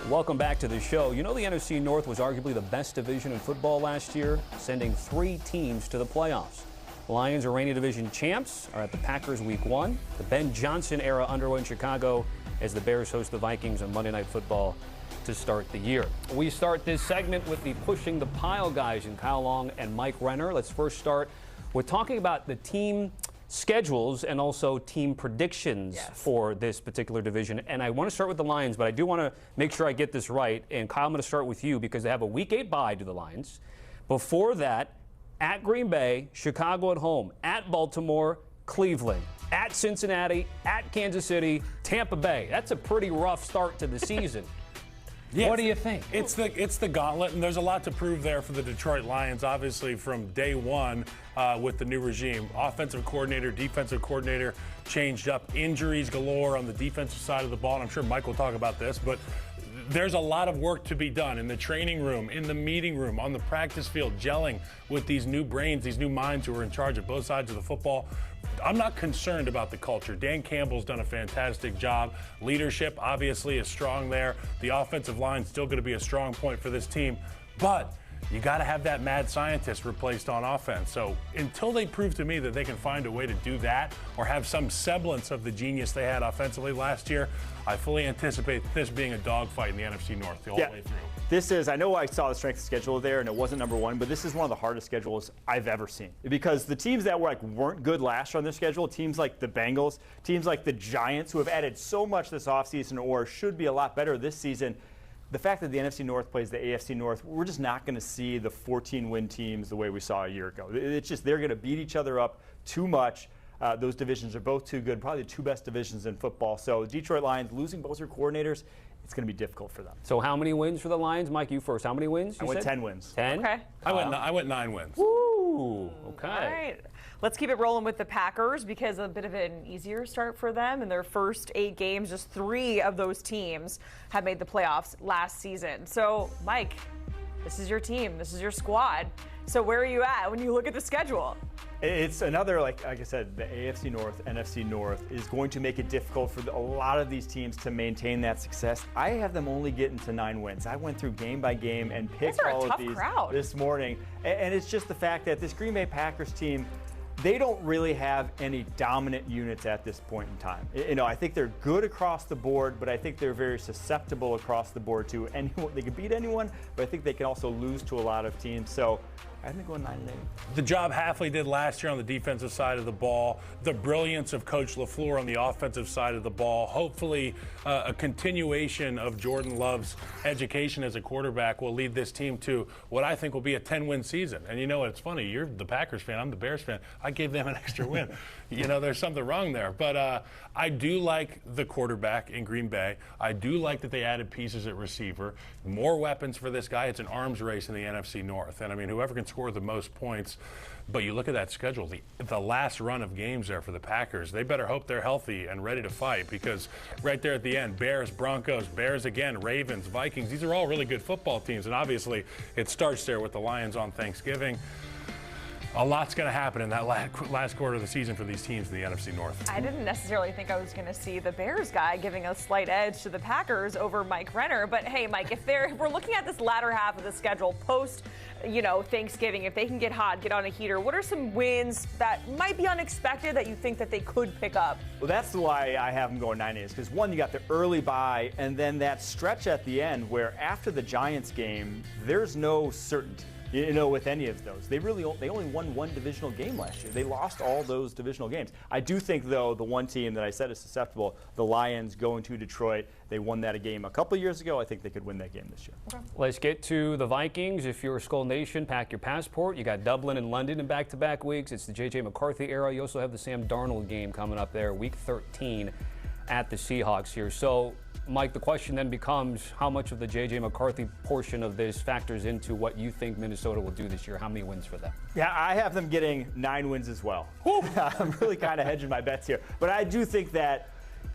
Welcome back to the show. You know, the NFC North was arguably the best division in football last year, sending 3 teams to the playoffs. The Lions are reigning division champs, are at the Packers Week 1. The Ben Johnson era underway in Chicago as the Bears host the Vikings on Monday Night Football to start the year. We start this segment with the Pushing the Pile guys in Kyle Long and Mike Renner. Let's first start with talking about the team schedules and also team predictions for this particular division. And I want to start with the Lions, but I do want to make sure I get this right. And Kyle, I'm going to start with you because they have a Week 8 bye to the Lions. Before that, at Green Bay, Chicago at home, at Baltimore, Cleveland, at Cincinnati, at Kansas City, Tampa Bay. That's a pretty rough start to the season. Yes. What do you think? It's the gauntlet, and there's a lot to prove there for the Detroit Lions, obviously, from day one with the new regime. Offensive coordinator, defensive coordinator changed up, injuries galore on the defensive side of the ball, and I'm sure Mike will talk about this, but there's a lot of work to be done in the training room, in the meeting room, on the practice field, gelling with these new brains, these new minds who are in charge of both sides of the football. I'm not concerned about the culture. Dan Campbell's done a fantastic job. Leadership, obviously, is strong there. The offensive line is still going to be a strong point for this team. But you got to have that mad scientist replaced on offense. So until they prove to me that they can find a way to do that or have some semblance of the genius they had offensively last year, I fully anticipate this being a dogfight in the NFC North the whole way through. This is, I know I saw the strength of schedule there, and it wasn't number one, but this is one of the hardest schedules I've ever seen. Because the teams that weren't good last year on their schedule, teams like the Bengals, teams like the Giants, who have added so much this offseason or should be a lot better this season, the fact that the NFC North plays the AFC North, we're just not going to see the 14-win teams the way we saw a year ago. It's just they're going to beat each other up too much. Those divisions are both too good, probably the 2 best divisions in football. So Detroit Lions losing both their coordinators, it's going to be difficult for them. So how many wins for the Lions? Mike, you first. How many wins? I went 10 wins. 10? Okay. I went 9 wins. Woo! Okay. All right. Let's keep it rolling with the Packers because a bit of an easier start for them. In their first 8 games, just 3 of those teams have made the playoffs last season. So, Mike, this is your team. This is your squad. So where are you at when you look at the schedule? It's another, like I said, the AFC North, NFC North is going to make it difficult for a lot of these teams to maintain that success. I have them only getting to 9 wins. I went through game by game and picked all of these this morning. And it's just the fact that this Green Bay Packers team, they don't really have any dominant units at this point in time. You know, I think they're good across the board, but I think they're very susceptible across the board to anyone. They can beat anyone, but I think they can also lose to a lot of teams. So I think going 9-8. The job Hafley did last year on the defensive side of the ball, the brilliance of Coach LaFleur on the offensive side of the ball, hopefully a continuation of Jordan Love's education as a quarterback will lead this team to what I think will be a 10-win season. And you know what, it's funny, you're the Packers fan, I'm the Bears fan. I gave them an extra win. You know, there's something wrong there. But I do like the quarterback in Green Bay. I do like that they added pieces at receiver. More weapons for this guy. It's an arms race in the NFC North. And, I mean, whoever can score the most points. But you look at that schedule, the last run of games there for the Packers, they better hope they're healthy and ready to fight because right there at the end, Bears, Broncos, Bears again, Ravens, Vikings, these are all really good football teams. And obviously it starts there with the Lions on Thanksgiving. A lot's going to happen in that last quarter of the season for these teams in the NFC North. I didn't necessarily think I was going to see the Bears guy giving a slight edge to the Packers over Mike Renner. But, hey, Mike, if we're looking at this latter half of the schedule post, Thanksgiving, if they can get hot, get on a heater, what are some wins that might be unexpected that you think that they could pick up? Well, that's why I have them going 9-8 because, one, you got the early bye, and then that stretch at the end where after the Giants game, there's no certainty. With any of those. They only won 1 divisional game last year. They lost all those divisional games. I do think, though, the one team that I said is susceptible, the Lions going to Detroit, they won that game a couple years ago. I think they could win that game this year. Okay. Let's get to the Vikings. If you're a Skull Nation, pack your passport. You got Dublin and London in back-to-back weeks. It's the J.J. McCarthy era. You also have the Sam Darnold game coming up there, Week 13 at the Seahawks here. So, Mike, the question then becomes how much of the J.J. McCarthy portion of this factors into what you think Minnesota will do this year? How many wins for them? Yeah, I have them getting 9 wins as well. I'm really kind of hedging my bets here. But I do think that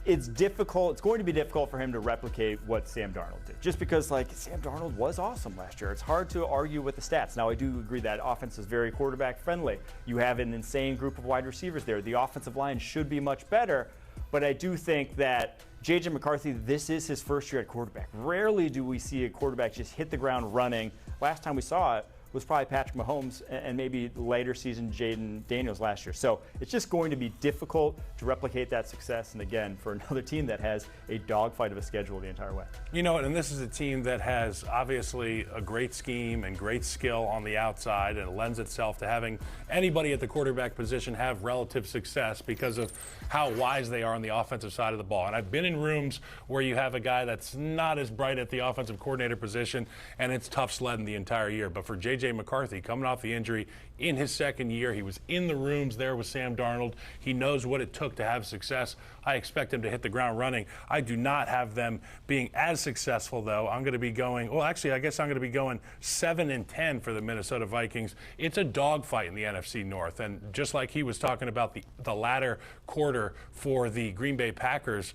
it's difficult. It's going to be difficult for him to replicate what Sam Darnold did. Just because, Sam Darnold was awesome last year. It's hard to argue with the stats. Now, I do agree that offense is very quarterback friendly. You have an insane group of wide receivers there. The offensive line should be much better. But I do think that J.J. McCarthy, this is his first year at quarterback. Rarely do we see a quarterback just hit the ground running. Last time we saw it was probably Patrick Mahomes and maybe later season Jaden Daniels last year. So it's just going to be difficult to replicate that success. And again, for another team that has a dogfight of a schedule the entire way. You know, and this is a team that has obviously a great scheme and great skill on the outside, and it lends itself to having anybody at the quarterback position have relative success because of how wise they are on the offensive side of the ball. And I've been in rooms where you have a guy that's not as bright at the offensive coordinator position, and it's tough sledding the entire year. But for J.J. McCarthy, coming off the injury in his second year, he was in the rooms there with Sam Darnold. He knows what it took to have success. I expect him to hit the ground running. I do not have them being as successful, though. I'm going to be going, well, actually, I guess I'm going to be going 7-10 for the Minnesota Vikings. It's a dogfight in the NFC North. And just like he was talking about the latter quarter for the Green Bay Packers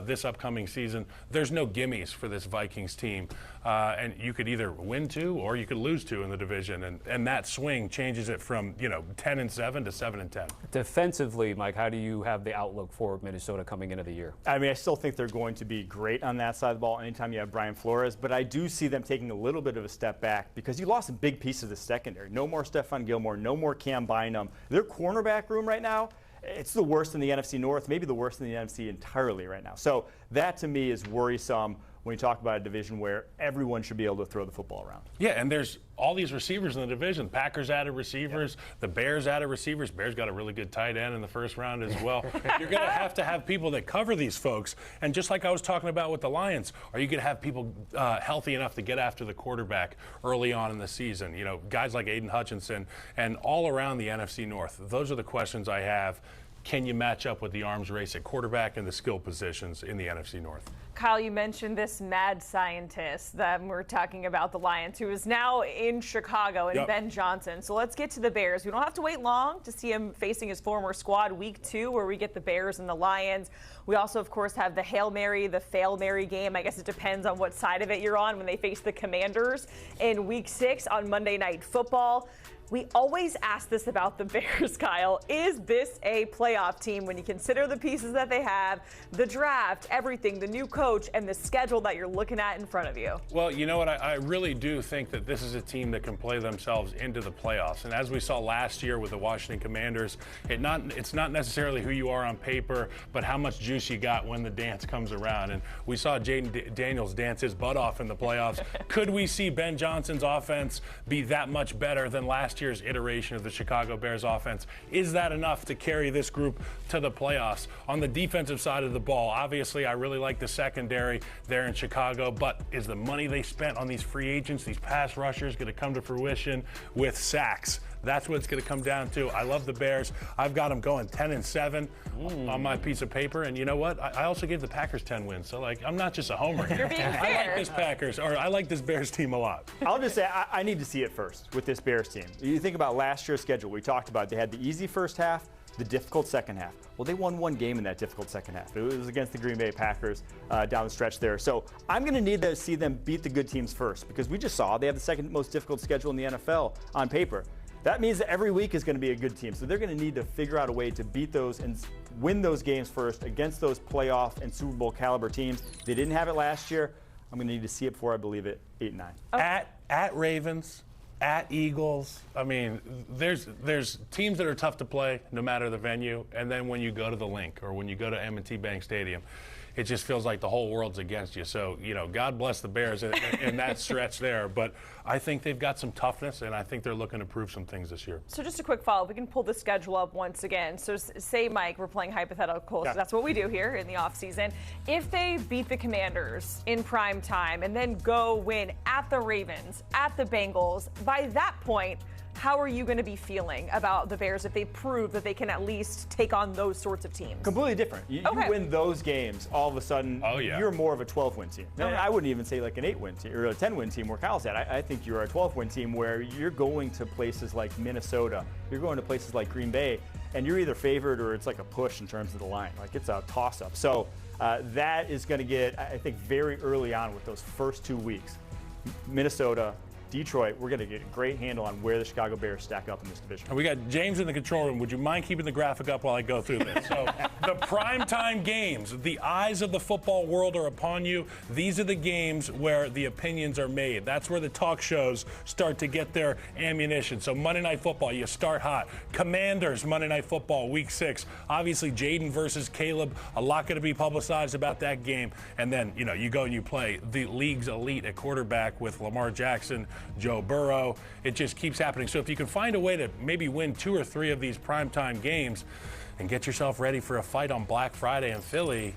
this upcoming season, there's no gimmies for this Vikings team. And you could either win 2 or you could lose 2 in the division. And that swing changes it from, 10-7 to 7-10. Defensively, Mike, how do you have the outlook for Minnesota coming into the year? I mean, I still think they're going to be great on that side of the ball anytime you have Brian Flores, but I do see them taking a little bit of a step back because you lost a big piece of the secondary. No more Stephon Gilmore, no more Cam Bynum. Their cornerback room right now, it's the worst in the NFC North, maybe the worst in the NFC entirely right now. So that to me is worrisome when you talk about a division where everyone should be able to throw the football around. Yeah, and there's all these receivers in the division. Packers added receivers. Yep. The Bears added receivers. Bears got a really good tight end in the first round as well. You're going to have people that cover these folks. And just like I was talking about with the Lions, are you going to have people healthy enough to get after the quarterback early on in the season? Guys like Aiden Hutchinson and all around the NFC North. Those are the questions I have. Can you match up with the arms race at quarterback and the skill positions in the NFC North? Kyle, you mentioned this mad scientist that we're talking about, the Lions, who is now in Chicago, and Ben Johnson. So let's get to the Bears. We don't have to wait long to see him facing his former squad week 2, where we get the Bears and the Lions. We also, of course, have the Hail Mary, the Fail Mary game. I guess it depends on what side of it you're on when they face the Commanders in week 6 on Monday Night Football. We always ask this about the Bears, Kyle. Is this a playoff team when you consider the pieces that they have, the draft, everything, the new coach, and the schedule that you're looking at in front of you? Well, you know what? I really do think that this is a team that can play themselves into the playoffs. And as we saw last year with the Washington Commanders, it's not necessarily who you are on paper, but how much juice you got when the dance comes around. And we saw Jaden Daniels dance his butt off in the playoffs. Could we see Ben Johnson's offense be that much better than last year's iteration of the Chicago Bears offense? Is that enough to carry this group to the playoffs? On the defensive side of the ball, obviously I really like the secondary there in Chicago, but is the money they spent on these free agents, these pass rushers, going to come to fruition with sacks? That's what it's going to come down to. I love the Bears. I've got them going 10-7 on my piece of paper. And you know what? I also gave the Packers 10 wins. So, I'm not just a homer here. You're being fair. I like this Bears team a lot. I'll just say I need to see it first with this Bears team. You think about last year's schedule. We talked about they had the easy first half, the difficult second half. Well, they won one game in that difficult second half. It was against the Green Bay Packers down the stretch there. So I'm going to need to see them beat the good teams first because we just saw they have the second most difficult schedule in the NFL on paper. That means that every week is going to be a good team. So they're going to need to figure out a way to beat those and win those games first against those playoff and Super Bowl caliber teams. They didn't have it last year. I'm going to need to see it before I believe it. 8-9. Okay. At Ravens, at Eagles. I mean, there's teams that are tough to play no matter the venue. And then when you go to the Link or when you go to M&T Bank Stadium, it just feels like the whole world's against you. So, God bless the Bears in that stretch there. But I think they've got some toughness, and I think they're looking to prove some things this year. So just a quick follow-up. We can pull the schedule up once again. So say, Mike, we're playing hypotheticals. Yeah. That's what we do here in the offseason. If they beat the Commanders in prime time and then go win at the Ravens, at the Bengals, by that point, how are you going to be feeling about the Bears if they prove that they can at least take on those sorts of teams? Completely different. You win those games, all of a sudden, you're more of a 12-win team. Okay. I wouldn't even say like an 8-win team or a 10-win team where Kyle's at. I think you're a 12-win team where you're going to places like Minnesota, you're going to places like Green Bay, and you're either favored or it's like a push in terms of the line. Like it's a toss-up. So that is going to get, I think, very early on with those first 2 weeks. Minnesota, Detroit, we're going to get a great handle on where the Chicago Bears stack up in this division. And we got James in the control room. Would you mind keeping the graphic up while I go through this? So the primetime games, the eyes of the football world are upon you. These are the games where the opinions are made. That's where the talk shows start to get their ammunition. So Monday Night Football, you start hot. Commanders, Monday Night Football, Week 6. Obviously, Jaden versus Caleb. A lot going to be publicized about that game. And then, you go and you play the league's elite at quarterback with Lamar Jackson, Joe Burrow. It just keeps happening. So if you can find a way to maybe win 2 or 3 of these primetime games and get yourself ready for a fight on Black Friday in Philly,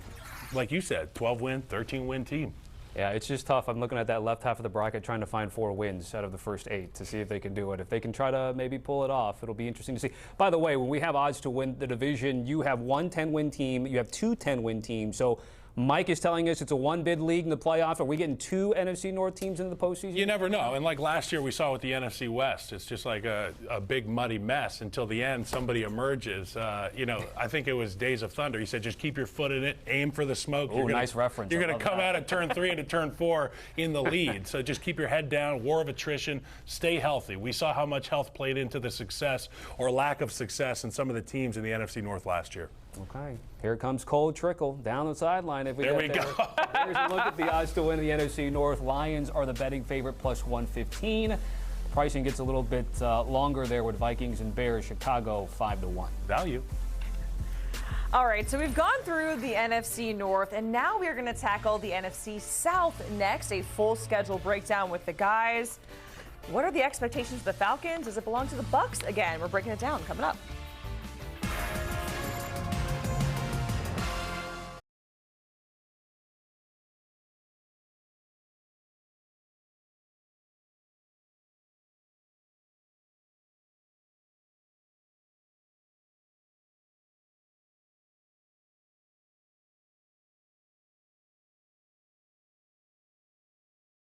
like you said, 12-win, 13-win team. Yeah, it's just tough. I'm looking at that left half of the bracket trying to find 4 wins out of the first 8 to see if they can do it. If they can try to maybe pull it off, it'll be interesting to see. By the way, when we have odds to win the division, you have 1 10-win team, you have 2 10-win teams. So Mike is telling us it's a 1-bid league in the playoff. Are we getting 2 NFC North teams into the postseason? You never know. And like last year we saw with the NFC West, it's just like a big muddy mess until the end somebody emerges. I think it was Days of Thunder. He said just keep your foot in it, aim for the smoke. Oh, nice reference. You're going to come out at turn 3 into turn 4 in the lead. So just keep your head down, war of attrition, stay healthy. We saw how much health played into the success or lack of success in some of the teams in the NFC North last year. Okay, here comes cold trickle down the sideline. There we go. Here's a look at the odds to win the NFC North. Lions are the betting favorite, plus 115. Pricing gets a little bit longer there with Vikings and Bears. Chicago 5-1. Value. All right, so we've gone through the NFC North, and now we're going to tackle the NFC South next. A full schedule breakdown with the guys. What are the expectations of the Falcons? Does it belong to the Bucs? Again, we're breaking it down coming up.